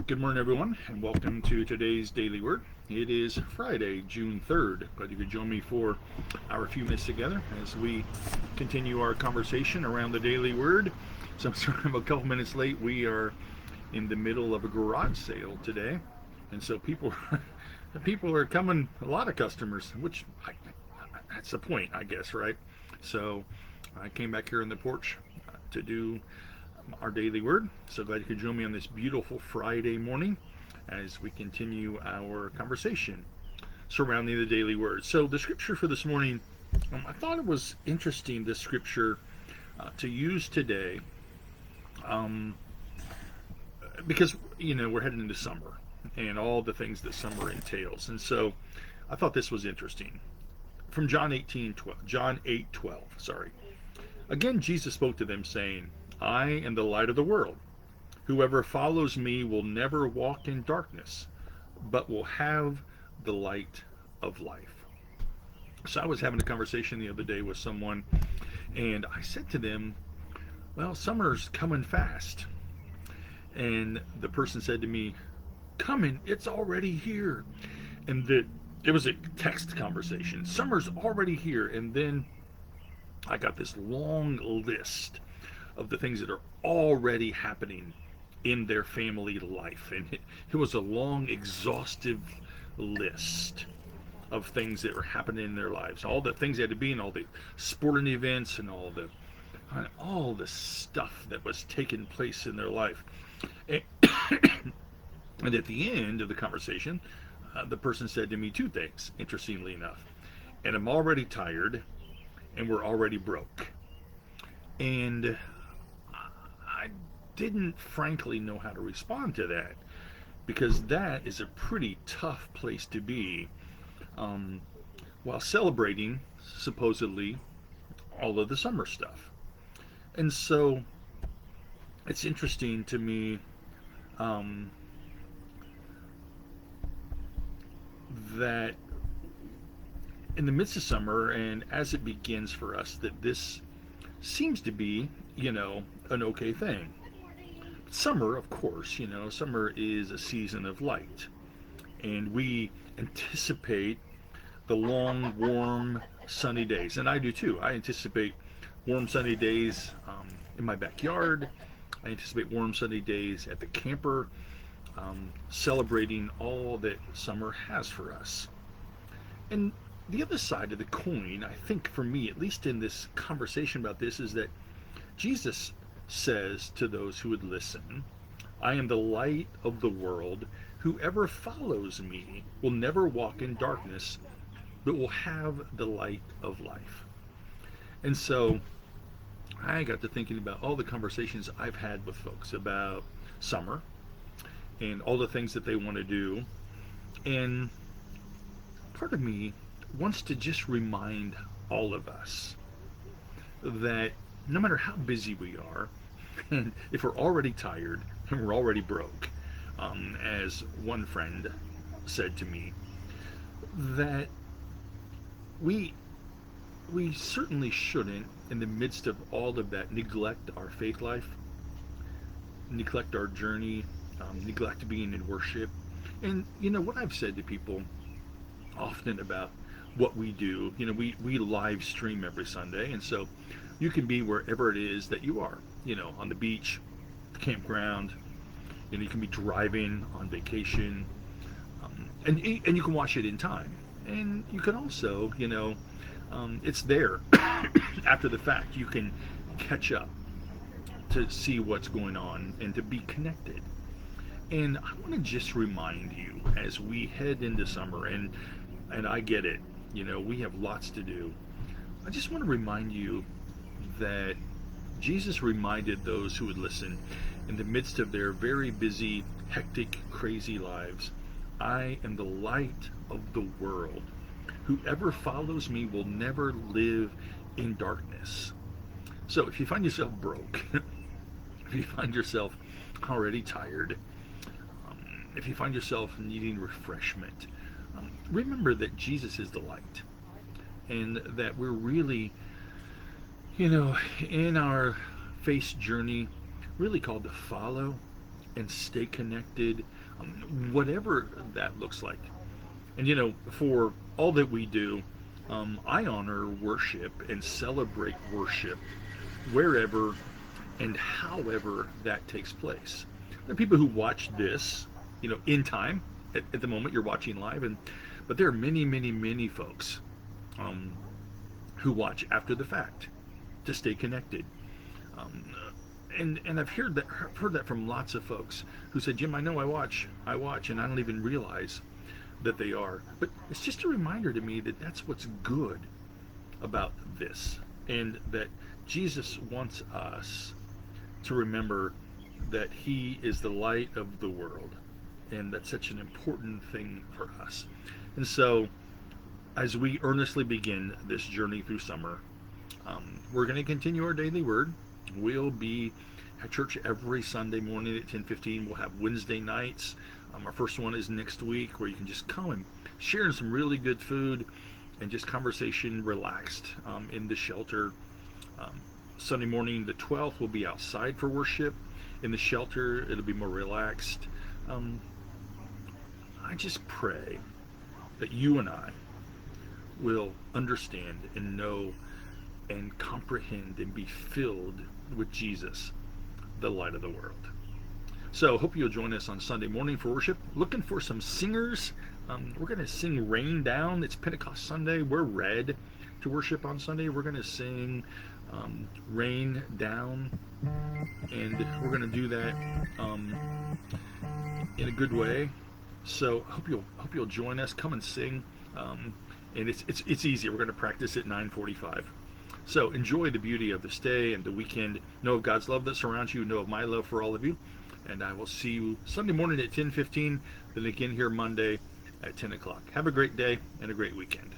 Good morning, everyone, and welcome to today's Daily Word. It is Friday, June 3rd, but you could join me for our few minutes together as we continue our conversation around the Daily Word. So I'm sorry I'm a couple minutes late. We are in the middle of a garage sale today, and so people are coming, a lot of customers, that's the point, I guess, right? So I came back here on the porch to do our daily word. So glad you could join me on this beautiful Friday morning as we continue our conversation surrounding the daily word. So the scripture for this morning, I thought it was interesting, this scripture to use today, um, because we're heading into summer and all the things that summer entails, and so I thought this was interesting. From John 8:12. Sorry. Again, Jesus spoke to them, saying, I am the light of the world. Whoever follows me will never walk in darkness, but will have the light of life. So I was having a conversation the other day with someone, and I said to them, well, summer's coming fast. And the person said to me, coming, it's already here. And it was a text conversation. Summer's already here. And then I got this long list of the things that are already happening in their family life. And it was a long, exhaustive list of things that were happening in their lives. All the things they had to be in, all the sporting events and all the stuff that was taking place in their life. And, and at the end of the conversation, the person said to me two things, interestingly enough. And I'm already tired, and we're already broke. And I didn't frankly know how to respond to that, because that is a pretty tough place to be, while celebrating supposedly all of the summer stuff. And so it's interesting to me, that in the midst of summer and as it begins for us, that this seems to be, an okay thing. Summer, of course, summer is a season of light. And we anticipate the long, warm, sunny days. And I do too. I anticipate warm, sunny days in my backyard. I anticipate warm, sunny days at the camper, celebrating all that summer has for us. And the other side of the coin, I think for me, at least in this conversation about this, is that Jesus says to those who would listen, I am the light of the world. Whoever follows me will never walk in darkness, but will have the light of life. And so I got to thinking about all the conversations I've had with folks about summer and all the things that they want to do. And part of me wants to just remind all of us that no matter how busy we are, and if we're already tired and we're already broke, as one friend said to me, that we certainly shouldn't, in the midst of all of that, neglect our faith life, neglect our journey, neglect being in worship. And what I've said to people often about what we do, we live stream every Sunday, and so you can be wherever it is that you are, on the beach, the campground, you can be driving on vacation, and you can watch it in time. And you can also, it's there after the fact. You can catch up to see what's going on and to be connected. And I want to just remind you as we head into summer, and I get it, we have lots to do. I just want to remind you that Jesus reminded those who would listen in the midst of their very busy, hectic, crazy lives, I am the light of the world. Whoever follows me will never live in darkness. So if you find yourself broke, if you find yourself already tired, if you find yourself needing refreshment, remember that Jesus is the light, and that we're really, in our faith journey, really called to follow and stay connected whatever that looks like. And for all that we do, I honor worship and celebrate worship wherever and however that takes place. There are people who watch this, in time. At the moment you're watching live, but there are many, many, many folks um, who watch after the fact to stay connected. Um, and I've heard that from lots of folks who said, Jim, I know I watch, and I don't even realize that they are. But it's just a reminder to me that that's what's good about this, and that Jesus wants us to remember that He is the light of the world, and that's such an important thing for us. And so, as we earnestly begin this journey through summer, we're going to continue our daily word. We'll be at church every Sunday morning at 10:15. We'll have Wednesday nights. Our first one is next week, where you can just come and share some really good food and just conversation, relaxed in the shelter. Um, Sunday morning, the 12th, we'll be outside for worship. In the shelter, it'll be more relaxed. Um, I just pray that you and I will understand and know and comprehend and be filled with Jesus, the light of the world. So hope you'll join us on Sunday morning for worship. Looking for some singers. We're going to sing Rain Down. It's Pentecost Sunday. We're red to worship on Sunday. We're going to sing Rain Down, and we're going to do that in a good way. So hope you'll join us. Come and sing, and it's easy. We're going to practice at 9:45. So enjoy the beauty of this day and the weekend. Know of God's love that surrounds you. Know of my love for all of you. And I will see you Sunday morning at 10:15. Then again here Monday at 10 o'clock. Have a great day and a great weekend.